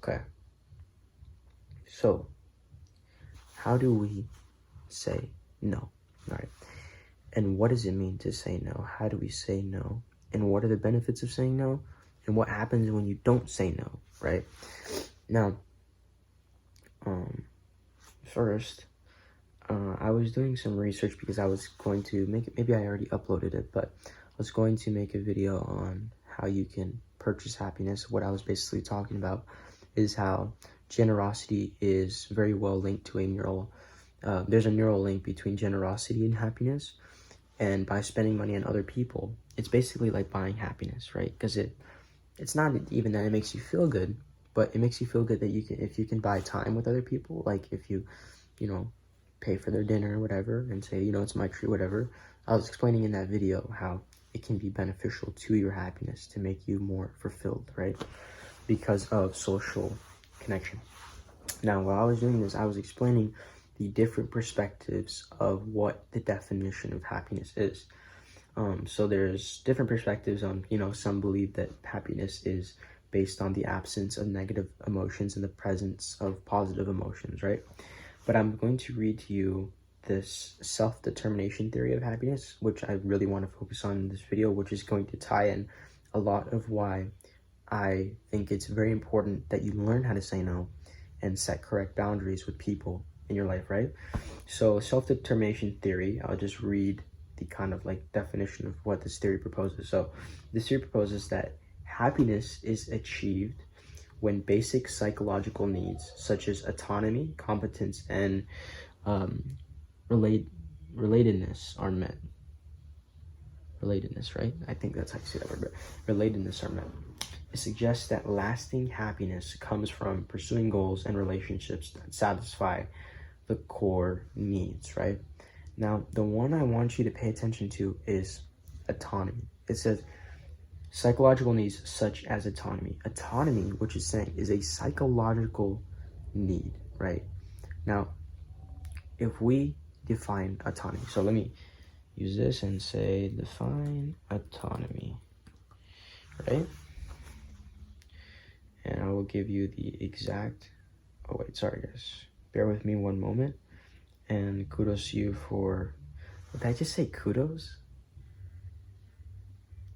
Okay. So, how do we say no, right? And what does it mean to say no? How do we say no? And what are the benefits of saying no? And what happens when you don't say no, right? Now, first, I was doing some research because I was going to make it, maybe I already uploaded it, but I was going to make a video on how you can purchase happiness. What I was basically talking about is how generosity is very well linked to a neural, there's a neural link between generosity and happiness. And by spending money on other people, it's basically like buying happiness, right? Because it's not even that it makes you feel good, but it makes you feel good that you can, if you can buy time with other people, like if you pay for their dinner or whatever and say, it's my treat, whatever. I was explaining in that video how it can be beneficial to your happiness to make you more fulfilled, right? Because of social connection. Now, while I was doing this, I was explaining the different perspectives of what the definition of happiness is. So there's different perspectives on, some believe that happiness is based on the absence of negative emotions and the presence of positive emotions, right? But I'm going to read to you this self-determination theory of happiness, which I really want to focus on in this video, which is going to tie in a lot of why I think it's very important that you learn how to say no and set correct boundaries with people in your life, right? So self-determination theory, I'll just read the kind of like definition of what this theory proposes. So this theory proposes that happiness is achieved when basic psychological needs such as autonomy, competence, and relatedness are met. Relatedness, right? I think that's how you say that word, but relatedness are met. It suggests that lasting happiness comes from pursuing goals and relationships that satisfy the core needs, right? Now, the one I want you to pay attention to is autonomy. It says psychological needs such as autonomy. Autonomy, which is saying, is a psychological need, right? Now, if we define autonomy, so let me use this and say define autonomy, right? And I will give you the exact, oh wait, sorry guys, bear with me one moment. And kudos to you for, did I just say kudos?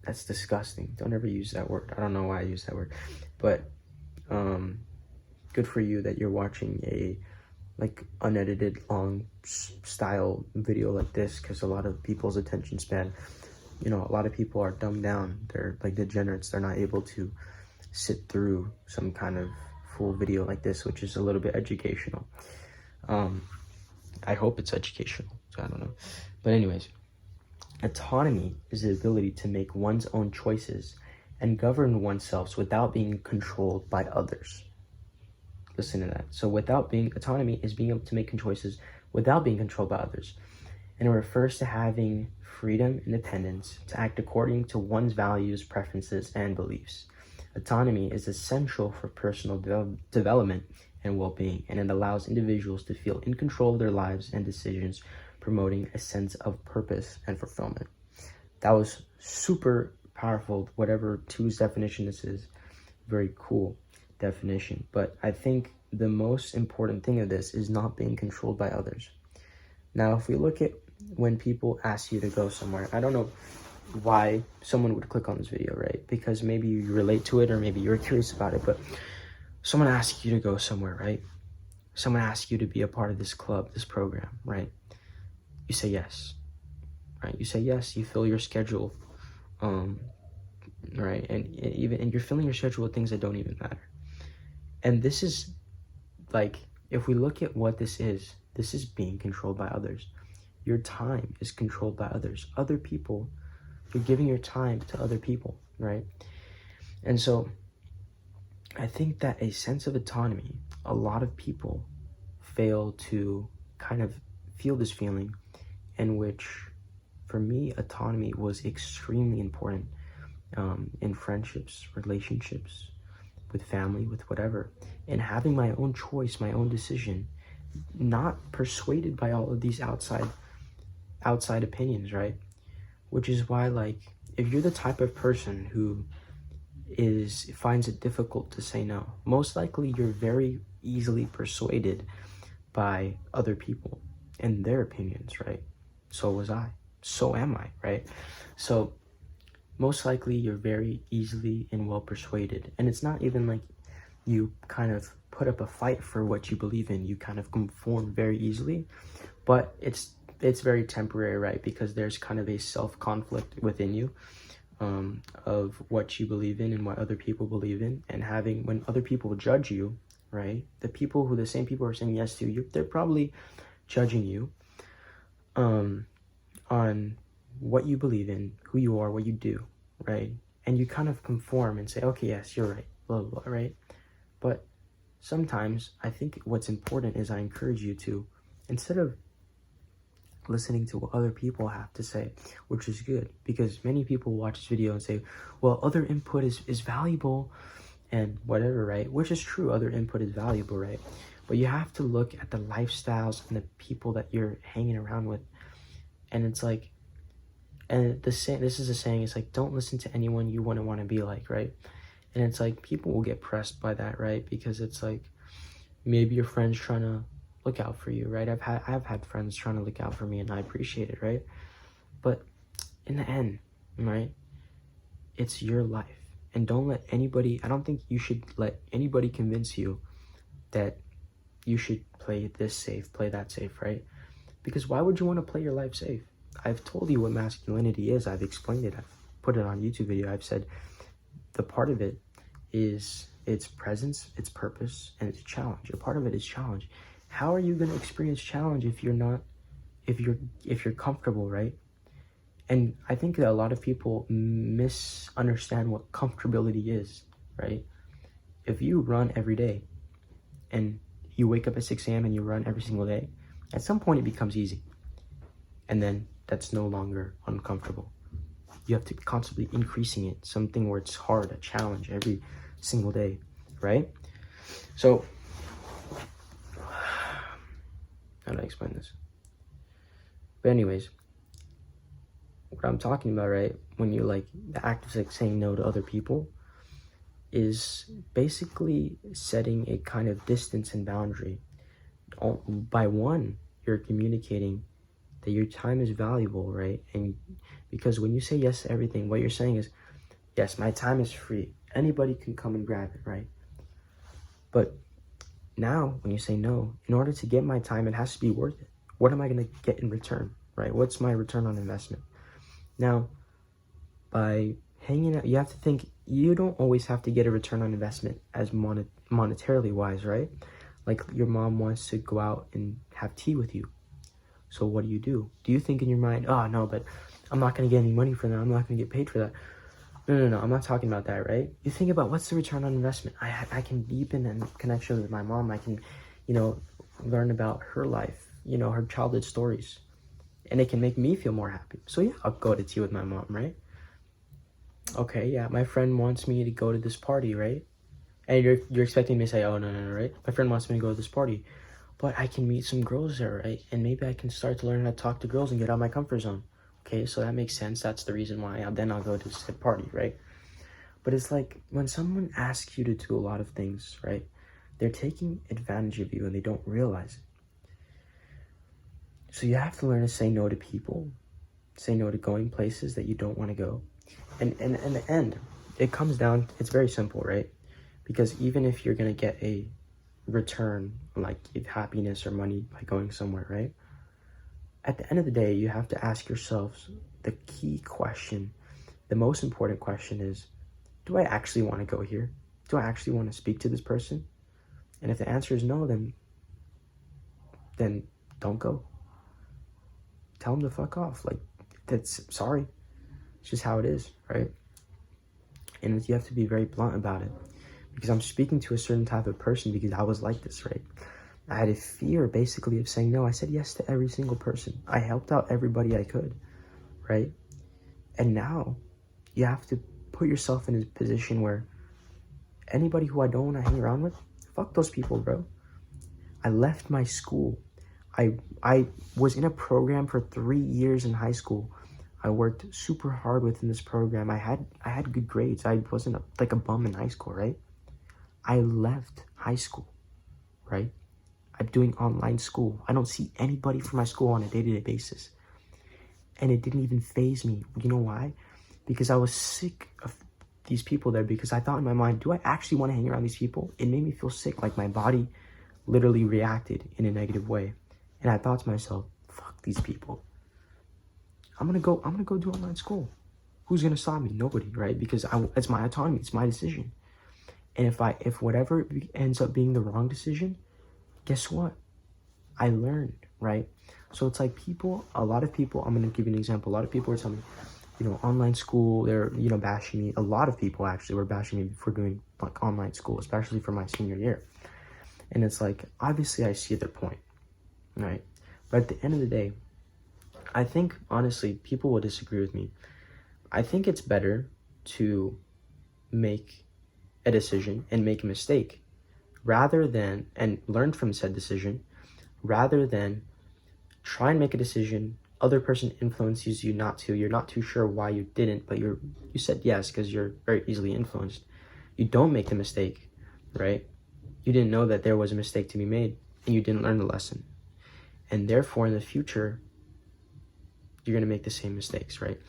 That's disgusting. Don't ever use that word. I don't know why I use that word, but good for you that you're watching a like unedited long style video like this, because a lot of people's attention span, a lot of people are dumbed down. They're like degenerates. They're not able to sit through some kind of full video like this, which is a little bit educational. I hope it's educational, so I don't know. But anyways, autonomy is the ability to make one's own choices and govern oneself without being controlled by others. Listen to that. So autonomy is being able to make choices without being controlled by others. And it refers to having freedom, independence, to act according to one's values, preferences, and beliefs. Autonomy is essential for personal development and well-being, and it allows individuals to feel in control of their lives and decisions, promoting a sense of purpose and fulfillment. That was super powerful, whatever Two's definition this is. Very cool definition. But I think the most important thing of this is not being controlled by others. Now, if we look at when people ask you to go somewhere, I don't know why someone would click on this video, right? Because maybe you relate to it or maybe you're curious about it, but someone asks you to go somewhere, right? Someone asks you to be a part of this club, this program, right? You say yes, right? You say yes, you fill your schedule, right? And you're filling your schedule with things that don't even matter. And this is like, if we look at what this is being controlled by others. Your time is controlled by others. Other people, you're giving your time to other people, right? And so I think that a sense of autonomy, a lot of people fail to kind of feel this feeling, in which, for me, autonomy was extremely important in friendships, relationships, with family, with whatever, and having my own choice, my own decision, not persuaded by all of these outside opinions, right? Which is why, like, if you're the type of person who finds it difficult to say no. Most likely you're very easily persuaded by other people and their opinions, right? So was I. So am I, right? So most likely you're very easily and well persuaded. And it's not even like you kind of put up a fight for what you believe in. You kind of conform very easily, but it's very temporary, right? Because there's kind of a self-conflict within you of what you believe in and what other people believe in, and when other people judge you, right? The same people who are saying yes to you, they're probably judging you on what you believe in, who you are, what you do, right? And you kind of conform and say, okay, yes, you're right, blah, blah, blah, right? But sometimes I think what's important is I encourage you to, instead of listening to what other people have to say, which is good, because many people watch this video and say, well, other input is valuable and whatever, right? Which is true, other input is valuable, right? But you have to look at the lifestyles and the people that you're hanging around with. And it's like, and this is a saying, it's like, don't listen to anyone you wouldn't want to be like, right? And it's like, people will get pressed by that, right? Because it's like, maybe your friend's trying to look out for you, right? I've had friends trying to look out for me, and I appreciate it, right? But in the end, right, it's your life. And I don't think you should let anybody convince you that you should play this safe, play that safe, right? Because why would you want to play your life safe? I've told you what masculinity is. I've explained it. I've put it on YouTube video. I've said the part of it is its presence, its purpose, and its challenge. A part of it is challenge. How are you going to experience challenge if you're comfortable, right? And I think that a lot of people misunderstand what comfortability is, right? If you run every day and you wake up at 6 a.m. and you run every single day, at some point it becomes easy. And then that's no longer uncomfortable. You have to be constantly increasing it, something where it's hard, a challenge every single day, right? So, how do I explain this? But anyways, what I'm talking about, right, when you like the act of like saying no to other people is basically setting a kind of distance and boundary. By one, you're communicating that your time is valuable, right? And because when you say yes to everything, what you're saying is, yes, my time is free. Anybody can come and grab it, right? But now, when you say no, in order to get my time, it has to be worth it. What am I going to get in return, right? What's my return on investment? Now, by hanging out, you have to think, you don't always have to get a return on investment as monetarily wise, right? Like your mom wants to go out and have tea with you. So what do? Do you think in your mind, oh no, but I'm not going to get any money for that. I'm not going to get paid for that. No. I'm not talking about that, right? You think about what's the return on investment. I can deepen a connection with my mom. I can, learn about her life, her childhood stories. And it can make me feel more happy. So yeah, I'll go to tea with my mom, right? Okay, yeah, my friend wants me to go to this party, right? And you're expecting me to say, oh, no, right? My friend wants me to go to this party. But I can meet some girls there, right? And maybe I can start to learn how to talk to girls and get out of my comfort zone. Okay, so that makes sense. That's the reason why I'll go to this party, right? But it's like when someone asks you to do a lot of things, right? They're taking advantage of you and they don't realize it. So you have to learn to say no to people, say no to going places that you don't want to go. And in the end, it comes down, it's very simple, right? Because even if you're going to get a return, like happiness or money by going somewhere, right? At the end of the day, you have to ask yourselves the key question, the most important question is, do I actually want to go here? Do I actually want to speak to this person? And if the answer is no, then don't go. Tell them to fuck off. Like, sorry. It's just how it is, right? And you have to be very blunt about it. Because I'm speaking to a certain type of person because I was like this, right? I had a fear basically of saying no. I said yes to every single person. I helped out everybody I could, right? And now you have to put yourself in a position where anybody who I don't want to hang around with, fuck those people, bro. I left my school. I was in a program for 3 years in high school. I worked super hard within this program. I had good grades. I wasn't like a bum in high school, right? I left high school, right? I'm doing online school. I don't see anybody from my school on a day-to-day basis. And it didn't even faze me. You know why? Because I was sick of these people there, because I thought in my mind, do I actually want to hang around these people? It made me feel sick. Like my body literally reacted in a negative way. And I thought to myself, fuck these people. I'm gonna go do online school. Who's gonna stop me? Nobody, right? Because it's my autonomy, it's my decision. And if whatever ends up being the wrong decision, guess what? I learned, right? So it's like a lot of people, I'm gonna give you an example. A lot of people are telling me, online school, they're, bashing me. A lot of people actually were bashing me for doing like online school, especially for my senior year. And it's like, obviously I see their point, right? But at the end of the day, I think, honestly, people will disagree with me. I think it's better to make a decision and make a mistake and learn from said decision, rather than try and make a decision, other person influences you not to, you're not too sure why you didn't, but you said yes because you're very easily influenced. You don't make the mistake, right? You didn't know that there was a mistake to be made, and you didn't learn the lesson. And therefore, in the future, you're going to make the same mistakes, right?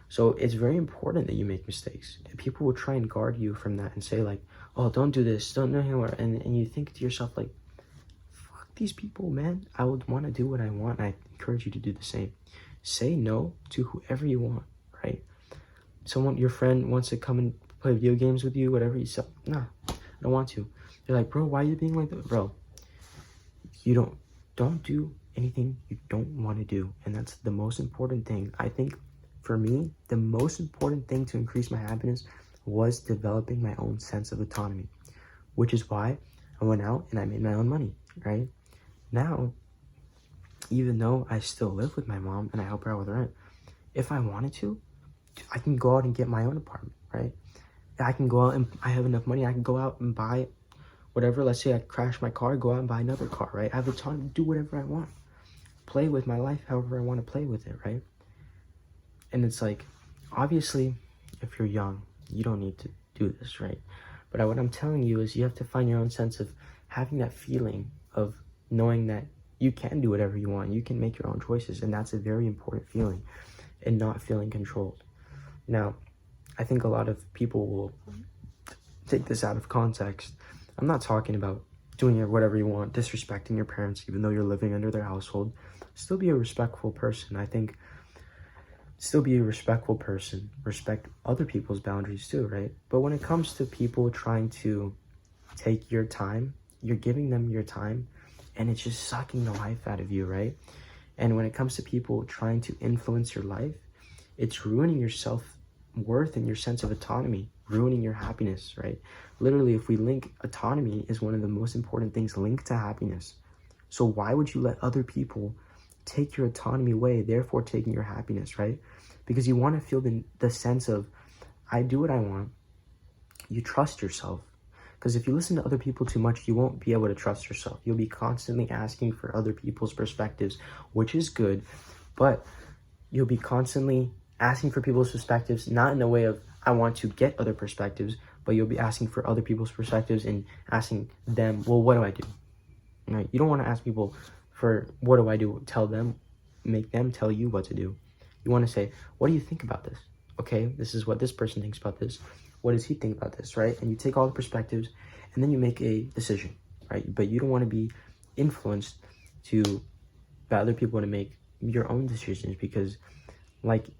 So it's very important that you make mistakes. And people will try and guard you from that and say like, oh, don't do this, don't know him. And you think to yourself like, fuck these people, man. I would want to do what I want. And I encourage you to do the same. Say no to whoever you want, right? Your friend wants to come and play video games with you, whatever you say. Nah, I don't want to. They're like, bro, why are you being like that? Bro, you don't do anything you don't want to do. And that's the most important thing. I think for me, the most important thing to increase my happiness was developing my own sense of autonomy, which is why I went out and I made my own money, right? Now, even though I still live with my mom and I help her out with rent, if I wanted to, I can go out and get my own apartment, right? I can go out and I have enough money. I can go out and buy whatever. Let's say I crash my car, go out and buy another car, right? I have autonomy to do whatever I want. Play with my life however I want to play with it, right? And it's like, obviously, if you're young, you don't need to do this, right? But what I'm telling you is you have to find your own sense of having that feeling of knowing that you can do whatever you want. You can make your own choices, and that's a very important feeling, and not feeling controlled. Now, I think a lot of people will take this out of context. I'm not talking about doing whatever you want, disrespecting your parents, even though you're living under their household. Still be a respectful person. I think still be a respectful person. Respect other people's boundaries too, right? But when it comes to people trying to take your time, you're giving them your time, and it's just sucking the life out of you, right? And when it comes to people trying to influence your life, it's ruining your self-worth and your sense of autonomy, ruining your happiness, right? Literally, if we link, autonomy is one of the most important things linked to happiness. So why would you let other people take your autonomy away, therefore taking your happiness, right? Because you want to feel the sense of, I do what I want. You trust yourself. Because if you listen to other people too much, you won't be able to trust yourself. You'll be constantly asking for other people's perspectives, which is good, but you'll be constantly asking for people's perspectives, not in the way of, I want to get other perspectives, but you'll be asking for other people's perspectives and asking them, well, what do I do? Right? You don't want to ask people for, what do I do? Tell them, make them tell you what to do. You want to say, what do you think about this? Okay, this is what this person thinks about this. What does he think about this, right? And you take all the perspectives, and then you make a decision, right? But you don't want to be influenced by other people to make your own decisions, because like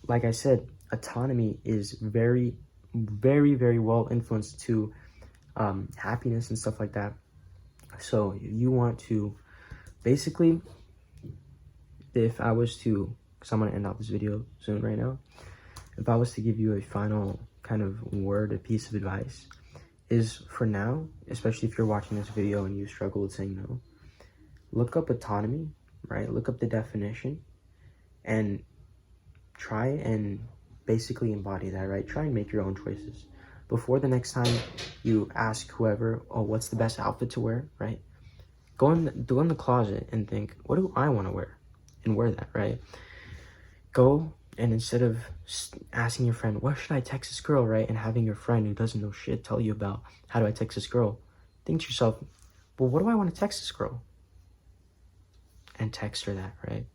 I said, autonomy is very, very, very well influenced to happiness and stuff like that. So you want to basically, if I was to, because I'm going to end off this video soon right now, if I was to give you a final kind of word, a piece of advice, is for now, especially if you're watching this video and you struggle with saying no, look up autonomy, right? Look up the definition and try and basically embody that, right? Try and make your own choices. Before the next time you ask whoever, oh, what's the best outfit to wear, right? Go in the closet and think, what do I want to wear? And wear that, right? Go And instead of asking your friend, what should I text this girl, right? And having your friend who doesn't know shit tell you about, how do I text this girl? Think to yourself, well, what do I want to text this girl? And text her that, right?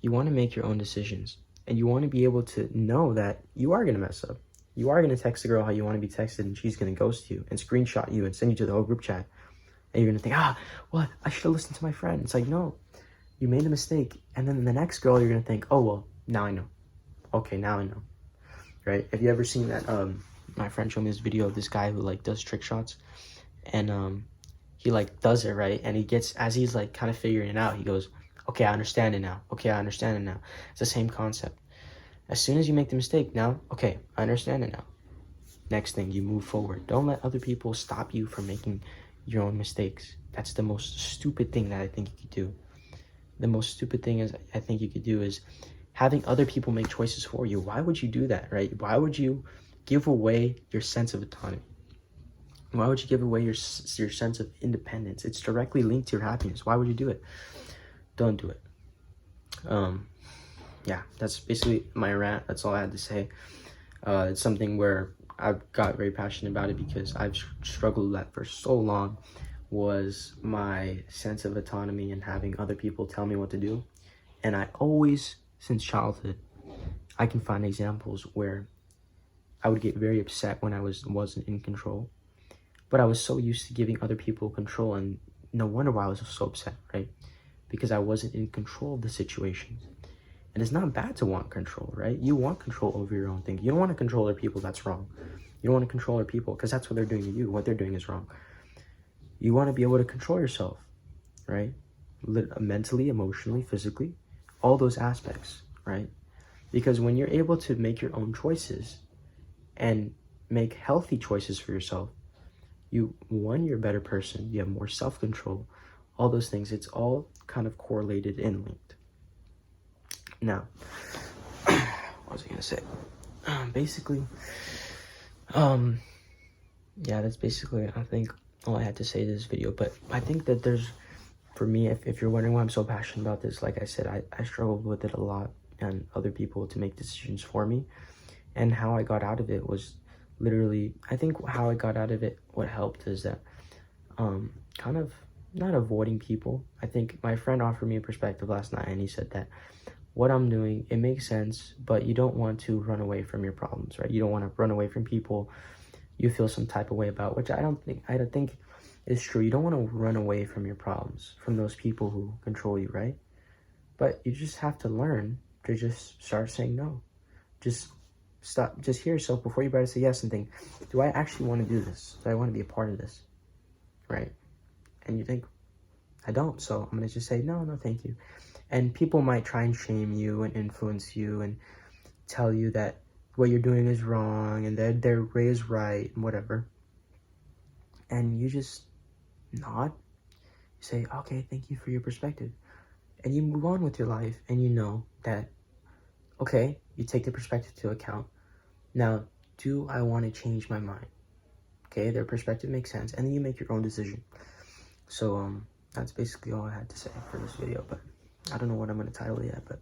You want to make your own decisions. And you want to be able to know that you are going to mess up. You are going to text the girl how you want to be texted, and she's going to ghost you and screenshot you and send you to the whole group chat. And you're going to think, what? I should have listened to my friend. It's like, no, you made a mistake. And then the next girl, you're going to think, oh, well, now I know. Okay, now I know. Right? Have you ever seen that? My friend showed me this video of this guy who like does trick shots. And he like does it, right? And he gets, as he's like kind of figuring it out, he goes, okay, I understand it now. Okay, I understand it now. It's the same concept. As soon as you make the mistake, now, okay, I understand it now. Next thing, you move forward. Don't let other people stop you from making your own mistakes. That's the most stupid thing that I think you could do. The most stupid thing is I think you could do is having other people make choices for you. Why would you do that, right? Why would you give away your sense of autonomy? Why would you give away your sense of independence? It's directly linked to your happiness. Why would you do it? Don't do it. Yeah, that's basically my rant. That's all I had to say. It's something where I got very passionate about it because I've struggled with that for so long, was my sense of autonomy and having other people tell me what to do. And I always, since childhood, I can find examples where I would get very upset when I wasn't in control. But I was so used to giving other people control, and no wonder why I was so upset, right? Because I wasn't in control of the situation. And it's not bad to want control, right? You want control over your own thing. You don't want to control other people. That's wrong. You don't want to control other people because that's what they're doing to you. What they're doing is wrong. You want to be able to control yourself, right? Mentally, emotionally, physically, all those aspects, right? Because when you're able to make your own choices and make healthy choices for yourself, you're a better person. You have more self-control, all those things. It's all kind of correlated and linked. Now, what was I gonna say? Basically, yeah, that's basically, I think, all I had to say in this video. But I think that for me, if you're wondering why I'm so passionate about this, like I said, I struggled with it a lot, and other people to make decisions for me. And how I got out of it was literally, I think how I got out of it, what helped is that kind of not avoiding people. I think my friend offered me a perspective last night, and he said that what I'm doing, it makes sense, but you don't want to run away from your problems, right? You don't want to run away from people you feel some type of way about, which I don't think is true. You don't want to run away from your problems, from those people who control you, right? But you just have to learn to just start saying no. Just hear yourself before you better say yes and think, do I actually want to do this? Do I want to be a part of this? Right? And you think, I don't, so I'm going to just say, no, thank you. And people might try and shame you and influence you and tell you that what you're doing is wrong and that their way is right and whatever. And you just nod. You say, okay, thank you for your perspective. And you move on with your life, and you know that, okay, you take the perspective to account. Now, do I want to change my mind? Okay, their perspective makes sense, and then you make your own decision. So, that's basically all I had to say for this video, but I don't know what I'm going to title it yet, but